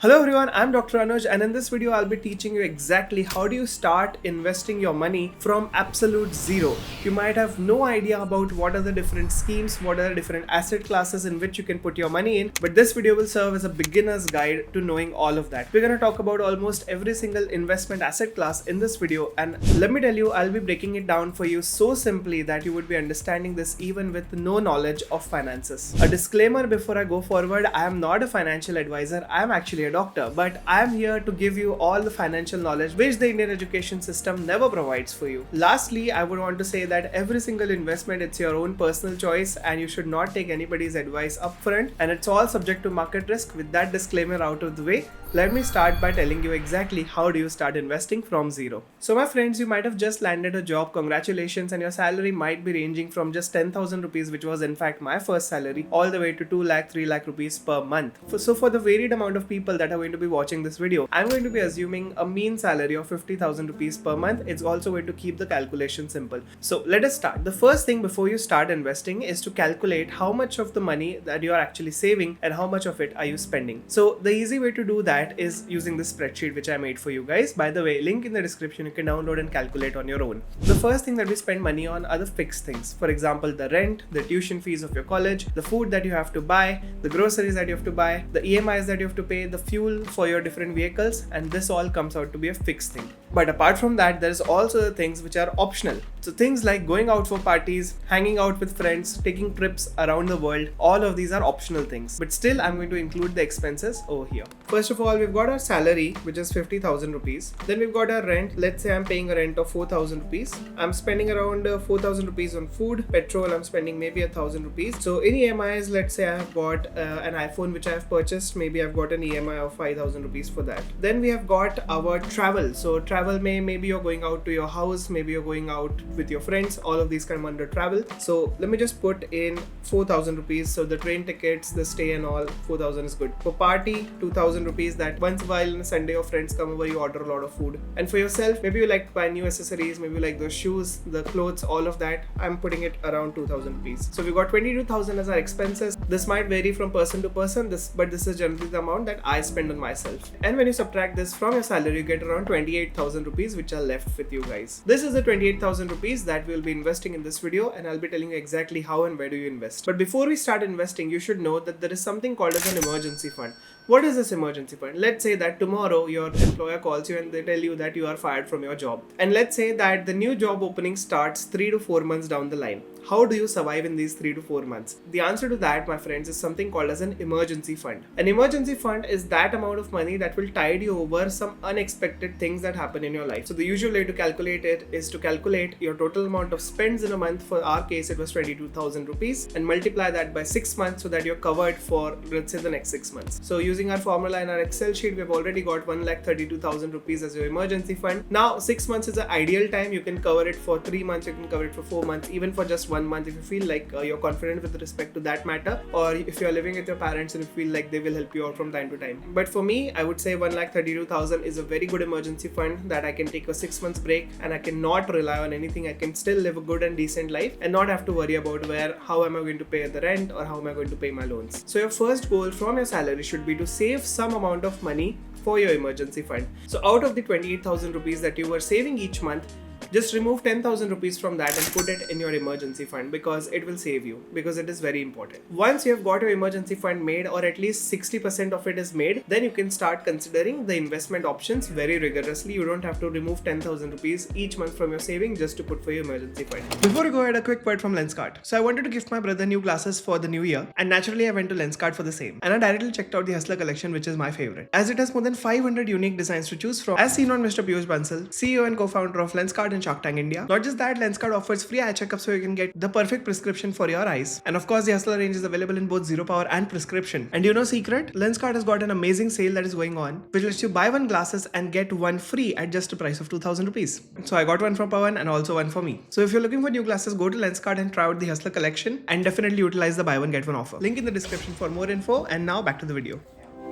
Hello everyone, I'm Dr. Anuj and in this video I'll be teaching you exactly how do you start investing your money from absolute zero. You might have no idea about what are the different schemes, what are the different asset classes in which you can put your money in, but this video will serve as a beginner's guide to knowing all of that. We're going to talk about almost every single investment asset class in this video, and let me tell you, I'll be breaking it down for you so simply that you would be understanding this even with no knowledge of finances. A disclaimer before I go forward, I am not a financial advisor, I am actually a doctor, but I am here to give you all the financial knowledge which the Indian education system never provides for you. Lastly, I would want to say that every single investment, it's your own personal choice and you should not take anybody's advice upfront, and it's all subject to market risk. With that disclaimer out of the way, let me start by telling you exactly how do you start investing from zero. So my friends, you might have just landed a job, congratulations, and your salary might be ranging from just 10,000 rupees, which was in fact my first salary, all the way to 2 lakh, 3 lakh rupees per month. So for the varied amount of people that are going to be watching this video, I'm going to be assuming a mean salary of 50,000 rupees per month. It's also going to keep the calculation simple. So let us start. The first thing before you start investing is to calculate how much of the money that you are actually saving and how much of it are you spending. So the easy way to do that is using this spreadsheet which I made for you guys. By the way, link in the description, you can download and calculate on your own. The first thing that we spend money on are the fixed things. For example, the rent, the tuition fees of your college, the food that you have to buy, the groceries that you have to buy, the EMIs that you have to pay, the fuel for your different vehicles, and this all comes out to be a fixed thing. But apart from that, there's also the things which are optional. So things like going out for parties, hanging out with friends, taking trips around the world, all of these are optional things. But still, I'm going to include the expenses over here. First of all, we've got our salary, which is 50,000 rupees. Then we've got our rent. Let's say I'm paying a rent of 4,000 rupees. I'm spending around 4,000 rupees on food. Petrol, I'm spending maybe 1,000 rupees. So in EMIs, let's say I have got an iPhone which I have purchased. Maybe I've got an EMI of 5,000 rupees for that. Then we have got our travel. So travel maybe you're going out to your house, maybe you're going out with your friends. All of these come under travel. So let me just put in 4,000 rupees. So the train tickets, the stay and all, 4,000 is good. For party, 2,000 rupees. That once in a while on a Sunday your friends come over, you order a lot of food. And for yourself, maybe you like to buy new accessories, maybe you like those shoes, the clothes, all of that. I'm putting it around 2,000 rupees. So we've got 22,000 as our expenses. This might vary from person to person, but this is generally the amount that I spend on myself. And when you subtract this from your salary, you get around 28,000 rupees which are left with you guys. This is the 28,000 rupees that we'll be investing in this video, and I'll be telling you exactly how and where do you invest. But before we start investing, you should know that there is something called as an emergency fund. What is this emergency fund? Let's say that tomorrow your employer calls you and they tell you that you are fired from your job. And let's say that the new job opening starts 3 to 4 months down the line. How do you survive in these 3 to 4 months? The answer to that, my friends, is something called as an emergency fund. An emergency fund is that amount of money that will tide you over some unexpected things that happen in your life. So the usual way to calculate it is to calculate your total amount of spends in a month. For our case, it was 22,000 rupees, and multiply that by 6 months so that you're covered for, let's say, the next 6 months. So using our formula in our Excel sheet, we've already got 1,32,000 rupees as your emergency fund. Now 6 months is the ideal time. You can cover it for 3 months, you can cover it for 4 months, even for just 1 month if you feel like you're confident with respect to that matter, or if you're living with your parents and you feel like they will help you out from time to time. But for me, I would say 1,32,000 is a very good emergency fund that I can take a 6 months break and I cannot rely on anything. I can still live a good and decent life and not have to worry about how am I going to pay the rent or how am I going to pay my loans. So your first goal from your salary should be to save some amount of money for your emergency fund. So out of the 28,000 rupees that you were saving each month, just remove 10,000 rupees from that and put it in your emergency fund, because it will save you, because it is very important. Once you have got your emergency fund made, or at least 60% of it is made, then you can start considering the investment options very rigorously. You don't have to remove 10,000 rupees each month from your saving just to put for your emergency fund. Before we go ahead, a quick word from Lenskart. So I wanted to gift my brother new glasses for the new year, and naturally I went to Lenskart for the same. And I directly checked out the Hustler collection, which is my favorite, as it has more than 500 unique designs to choose from, as seen on Mr. Anuj Pachhel, CEO and co-founder of Lenskart and Shark Tank India. Not just that, Lenskart offers free eye checkups so you can get the perfect prescription for your eyes. And of course, the Hustler range is available in both zero power and prescription. And you know secret? Lenskart has got an amazing sale that is going on, which lets you buy one glasses and get one free at just a price of 2,000 rupees. So I got one for Pawan and also one for me. So if you're looking for new glasses, go to Lenskart and try out the Hustler collection and definitely utilize the buy one get one offer. Link in the description for more info. And now back to the video.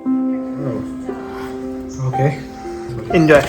Oh. Okay. Enjoy.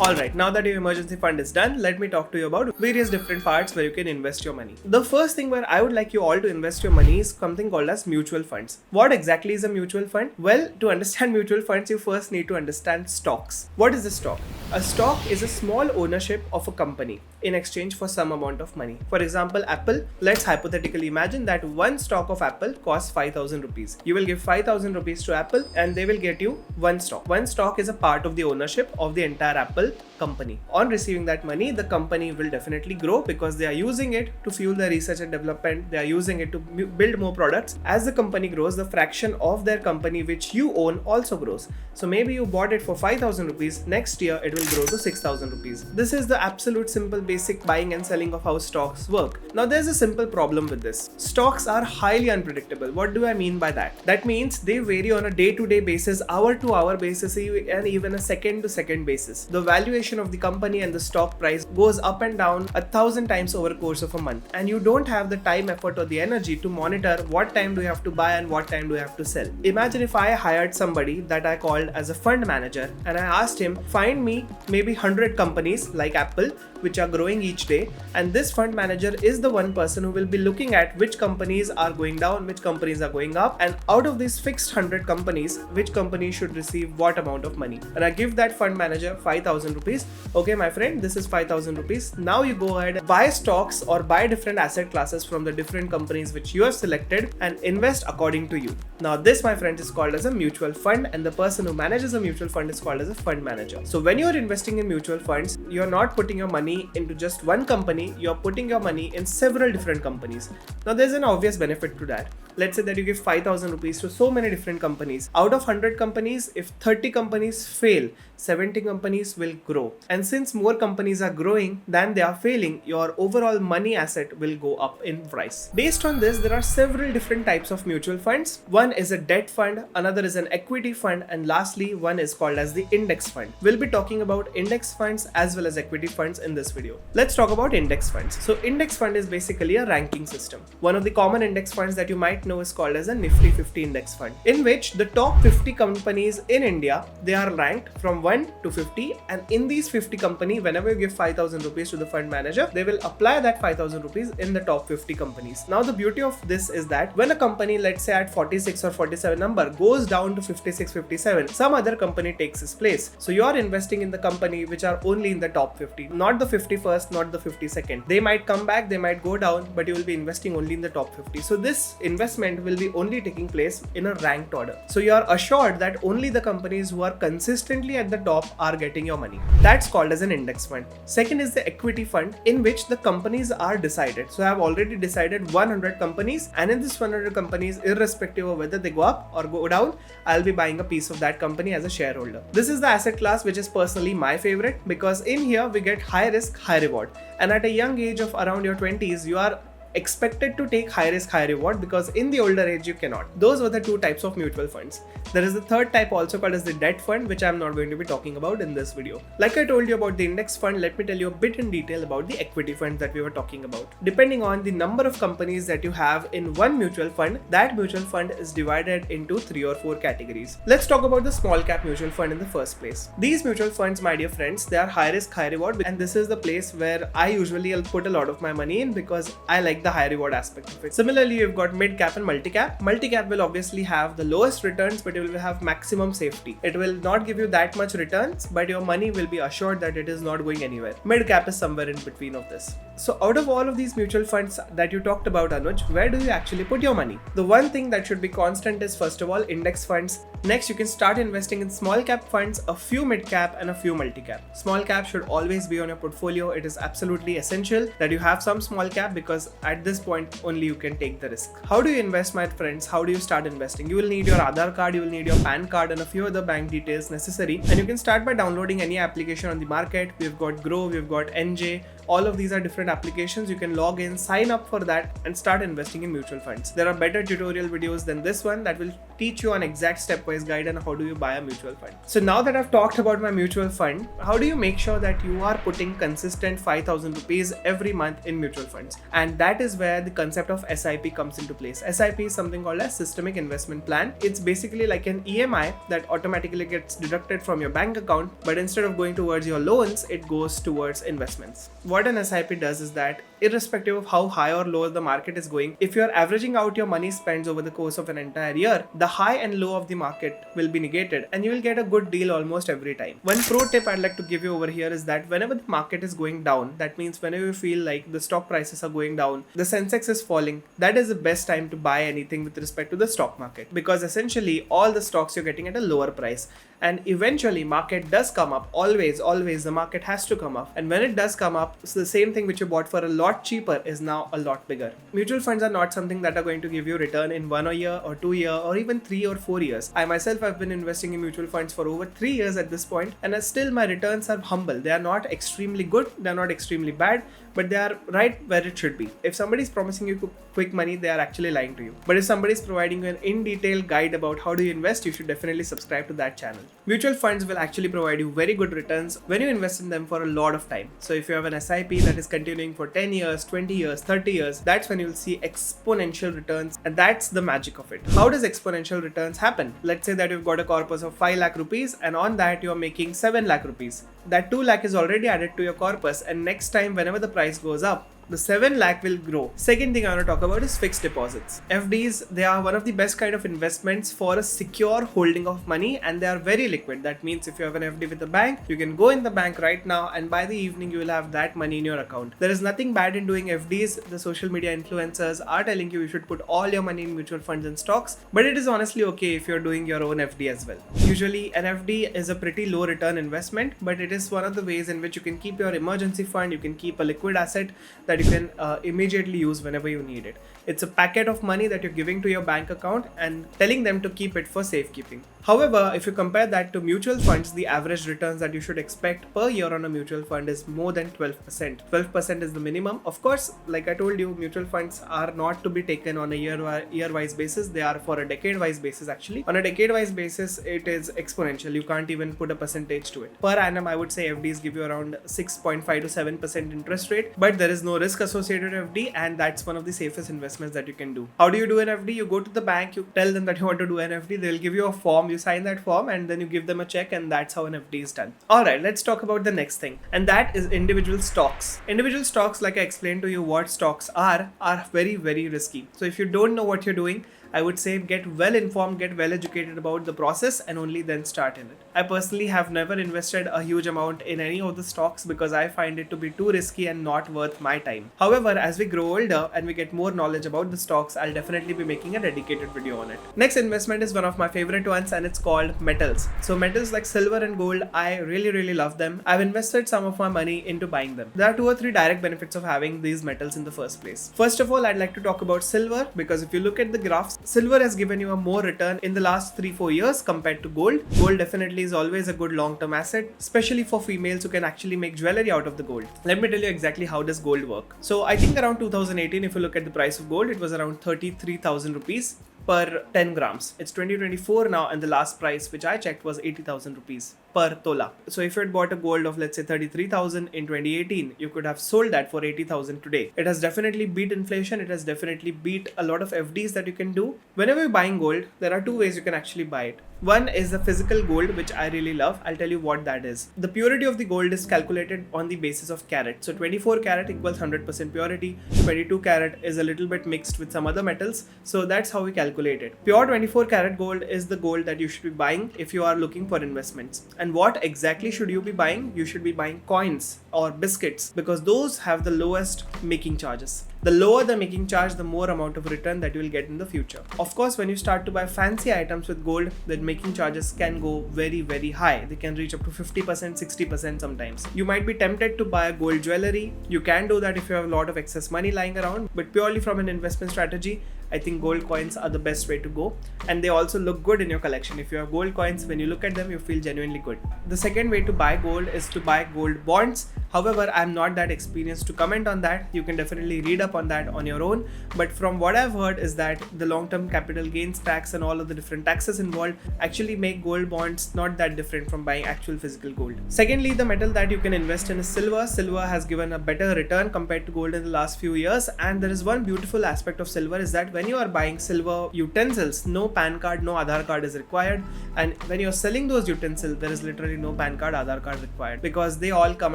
Alright, now that your emergency fund is done, let me talk to you about various different parts where you can invest your money. The first thing where I would like you all to invest your money is something called as mutual funds. What exactly is a mutual fund? Well, to understand mutual funds, you first need to understand stocks. What is a stock? A stock is a small ownership of a company in exchange for some amount of money. For example, Apple, let's hypothetically imagine that one stock of Apple costs 5,000 rupees. You will give 5,000 rupees to Apple and they will get you one stock. One stock is a part of the ownership of the entire Apple company. On receiving that money, the company will definitely grow because they are using it to fuel their research and development. They are using it to build more products. As the company grows, the fraction of their company which you own also grows. So maybe you bought it for 5,000 rupees. Next year, it will grow to 6,000 rupees. This is the absolute simple basic buying and selling of how stocks work. Now, there's a simple problem with this. Stocks are highly unpredictable. What do I mean by that? That means they vary on a day-to-day basis, hour-to-hour basis, and even a second-to-second basis. The valuation of the company and the stock price goes up and down 1,000 times over the course of a month, and you don't have the time, effort or the energy to monitor what time do you have to buy and what time do you have to sell. Imagine if I hired somebody that I called as a fund manager and I asked him, find me maybe 100 companies like Apple which are growing each day, and this fund manager is the one person who will be looking at which companies are going down, which companies are going up, and out of these fixed 100 companies, which company should receive what amount of money. And I give that fund manager 5,000 rupees. Okay, my friend, this is 5,000 rupees. Now you go ahead, buy stocks or buy different asset classes from the different companies which you have selected and invest according to you. Now this, my friend, is called as a mutual fund, and the person who manages a mutual fund is called as a fund manager. So when you are investing in mutual funds, you are not putting your money into just one company, you are putting your money in several different companies. Now there's an obvious benefit to that. Let's say that you give 5,000 rupees to so many different companies. Out of 100 companies, if 30 companies fail, 70 companies will grow. And since more companies are growing than they are failing, your overall money asset will go up in price. Based on this, there are several different types of mutual funds. One is a debt fund, another is an equity fund, and lastly, one is called as the index fund. We'll be talking about index funds as well as equity funds in this video. Let's talk about index funds. So index fund is basically a ranking system. One of the common index funds that you might know is called as a Nifty 50 index fund, in which the top 50 companies in India, they are ranked from 1 to 50, and in these 50 company, whenever you give 5,000 rupees to the fund manager, they will apply that 5,000 rupees in the top 50 companies. Now the beauty of this is that when a company, let's say at 46 or 47 number, goes down to 56, 57, some other company takes its place. So you are investing in the company which are only in the top 50, not the 51st, not the 52nd. They might come back, they might go down, but you will be investing only in the top 50. So this investment will be only taking place in a ranked order. So you are assured that only the companies who are consistently at the top are getting your money. That's called as an index fund. Second is the equity fund, in which the companies are decided. So I have already decided 100 companies, and in this 100 companies, irrespective of whether they go up or go down, I'll be buying a piece of that company as a shareholder. This is the asset class which is personally my favorite, because in here we get high risk, high reward. And at a young age of around your 20s, you are expected to take high risk, high reward, because in the older age you cannot. Those were the two types of mutual funds. There is the third type also called as the debt fund, which I am not going to be talking about in this video. Like I told you about the index fund, let me tell you a bit in detail about the equity fund that we were talking about. Depending on the number of companies that you have in one mutual fund, that mutual fund is divided into 3 or 4 categories. Let's talk about the small cap mutual fund in the first place. These mutual funds, my dear friends, they are high risk, high reward, and this is the place where I usually put a lot of my money in because I like the high reward aspect of it. Similarly, you've got mid cap and multi cap. Multi cap will obviously have the lowest returns, but it will have maximum safety. It will not give you that much returns, but your money will be assured that it is not going anywhere. Mid cap is somewhere in between of this. So out of all of these mutual funds that you talked about, Anuj, where do you actually put your money? The one thing that should be constant is, first of all, index funds. Next, you can start investing in small cap funds, a few mid cap and a few multi cap. Small cap should always be on your portfolio. It is absolutely essential that you have some small cap, because at this point only you can take the risk. How do you invest, my friends? How do you start investing? You will need your Aadhaar card, you will need your PAN card and a few other bank details necessary, and you can start by downloading any application on the market. We've got Grow, we've got NJ. All of these are different applications. You can log in, sign up for that and start investing in mutual funds. There are better tutorial videos than this one that will teach you an exact stepwise guide on how do you buy a mutual fund. So now that I've talked about my mutual fund, how do you make sure that you are putting consistent 5,000 rupees every month in mutual funds? And that is where the concept of SIP comes into place. SIP is something called a systemic investment plan. It's basically like an EMI that automatically gets deducted from your bank account, but instead of going towards your loans, it goes towards investments. What an SIP does is that irrespective of how high or low the market is going, if you're averaging out your money spends over the course of an entire year, the high and low of the market will be negated and you will get a good deal almost every time. One pro tip I'd like to give you over here is that whenever the market is going down, that means whenever you feel like the stock prices are going down, the Sensex is falling, that is the best time to buy anything with respect to the stock market, because essentially all the stocks you're getting at a lower price. And eventually market does come up. Always the market has to come up. And when it does come up, so the same thing which you bought for a lot cheaper is now a lot bigger. Mutual funds are not something that are going to give you return in 1 year or 2 years or even 3 or 4 years. I myself have been investing in mutual funds for over 3 years at this point, and still my returns are humble. They are not extremely good, they are not extremely bad, but they are right where it should be. If somebody is promising you quick money, they are actually lying to you. But if somebody is providing you an in-detail guide about how do you invest, you should definitely subscribe to that channel. Mutual funds will actually provide you very good returns when you invest in them for a lot of time. So if you have an SIP that is continuing for 10 years, 20 years, 30 years, that's when you will see exponential returns, and that's the magic of it. How does exponential returns happen? Let's say that you've got a corpus of 5 lakh rupees and on that you're making 7 lakh rupees. That 2 lakh is already added to your corpus, and next time whenever the price goes up, the 7 lakh will grow. Second thing I want to talk about is fixed deposits. FDs, they are one of the best kind of investments for a secure holding of money, and they are very liquid. That means if you have an FD with a bank, you can go in the bank right now and by the evening you will have that money in your account. There is nothing bad in doing FDs. The social media influencers are telling you should put all your money in mutual funds and stocks, but it is honestly okay if you're doing your own FD as well. Usually an FD is a pretty low return investment, but it is one of the ways in which you can keep your emergency fund, you can keep a liquid asset that you can immediately use whenever you need it. It's a packet of money that you're giving to your bank account and telling them to keep it for safekeeping. However, if you compare that to mutual funds, the average returns that you should expect per year on a mutual fund is more than 12%. 12% is the minimum. Of course, like I told you, mutual funds are not to be taken on a year-wise basis. They are for a decade-wise basis actually. On a decade-wise basis, it is exponential. You can't even put a percentage to it. Per annum, I would say FDs give you around 6.5 to 7% interest rate, but there is no risk associated with FD, and that's one of the safest investments that you can do. How do you do an FD? You go to the bank, you tell them that you want to do an FD, they'll give you a form, you sign that form, and then you give them a check, and that's how an FD is done. Alright, let's talk about the next thing, and that is individual stocks. Individual stocks, like I explained to you what stocks are very, very risky. So if you don't know what you're doing, I would say get well informed, get well educated about the process, and only then start in it. I personally have never invested a huge amount in any of the stocks because I find it to be too risky and not worth my time. However, as we grow older and we get more knowledge about the stocks, I'll definitely be making a dedicated video on it. Next investment is one of my favorite ones, and it's called metals. So metals like silver and gold, I really love them. I've invested some of my money into buying them. There are 2 or 3 direct benefits of having these metals in the first place. First of all, I'd like to talk about silver, because if you look at the graphs, silver has given you a more return in the last 3-4 years compared to gold. Gold definitely is always a good long-term asset, especially for females who can actually make jewelry out of the gold. Let me tell you exactly how does gold work. So I think around 2018, if you look at the price of gold, it was around 33,000 rupees per 10 grams. It's 2024 now, and the last price which I checked was 80,000 rupees per tola. So if you had bought a gold of let's say 33,000 in 2018, you could have sold that for 80,000 today. It has definitely beat inflation. It has definitely beat a lot of FDs that you can do. Whenever you're buying gold, there are 2 ways you can actually buy it. One is the physical gold, which I really love. I'll tell you what that is. The purity of the gold is calculated on the basis of carat. So 24 carat equals 100% purity. 22 carat is a little bit mixed with some other metals. So that's how we calculate it. Pure 24 carat gold is the gold that you should be buying if you are looking for investments. And what exactly should you be buying? You should be buying coins or biscuits, because those have the lowest making charges. The lower the making charge, the more amount of return that you will get in the future. Of course, when you start to buy fancy items with gold, the making charges can go very high. They can reach up to 50%, 60% sometimes. You might be tempted to buy gold jewelry. You can do that if you have a lot of excess money lying around, but purely from an investment strategy, I think gold coins are the best way to go, and they also look good in your collection. If you have gold coins, when you look at them, you feel genuinely good. The second way to buy gold is to buy gold bonds. However, I'm not that experienced to comment on that. You can definitely read up on that on your own. But from what I've heard is that the long-term capital gains tax and all of the different taxes involved actually make gold bonds not that different from buying actual physical gold. Secondly, the metal that you can invest in is silver. Silver has given a better return compared to gold in the last few years. And there is one beautiful aspect of silver is that when you are buying silver utensils, no PAN card, no Aadhaar card is required. And when you're selling those utensils, there is literally no PAN card, Aadhaar card required, because they all come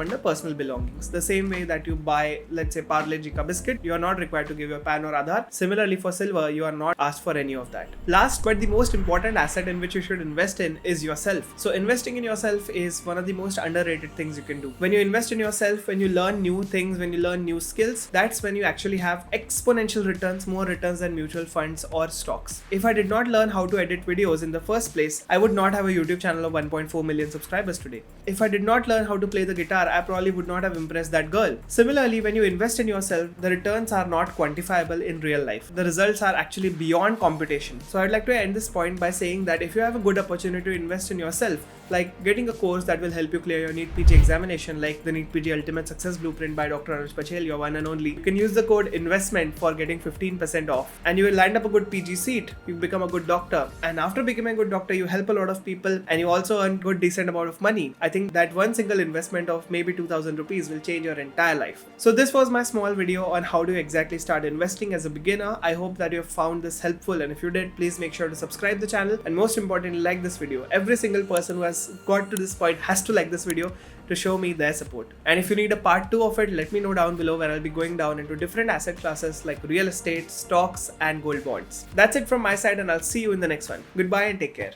under personal belongings. The same way that you buy, let's say, Parle G ka biscuit, you are not required to give your PAN or Aadhaar. Similarly, for silver, you are not asked for any of that. Last but the most important asset in which you should invest in is yourself. So investing in yourself is one of the most underrated things you can do. When you invest in yourself, when you learn new things, when you learn new skills, that's when you actually have exponential returns, more returns than mutual funds or stocks. If I did not learn how to edit videos in the first place, I would not have a YouTube channel of 1.4 million subscribers today. If I did not learn how to play the guitar, I probably would not have impressed that girl. Similarly, when you invest in yourself, the returns are not quantifiable in real life. The results are actually beyond computation. So I'd like to end this point by saying that if you have a good opportunity to invest in yourself, like getting a course that will help you clear your NEET PG examination, like the NEET PG Ultimate Success Blueprint by Dr. Anuj Pachhel, your one and only, you can use the code INVESTMENT for getting 15% off, and you will land up a good PG seat, you become a good doctor, and after becoming a good doctor, you help a lot of people, and you also earn good decent amount of money. I think that one single investment of maybe 2000 rupees will change your entire life. So this was my small video on how to exactly start investing as a beginner. I hope that you have found this helpful, and if you did, please make sure to subscribe the channel, and most importantly, like this video. Every single person who has got to this point has to like this video to show me their support. And if you need a part 2 of it, let me know down below, where I'll be going down into different asset classes like real estate, stocks, and gold bonds. That's it from my side, and I'll see you in the next one. Goodbye and take care.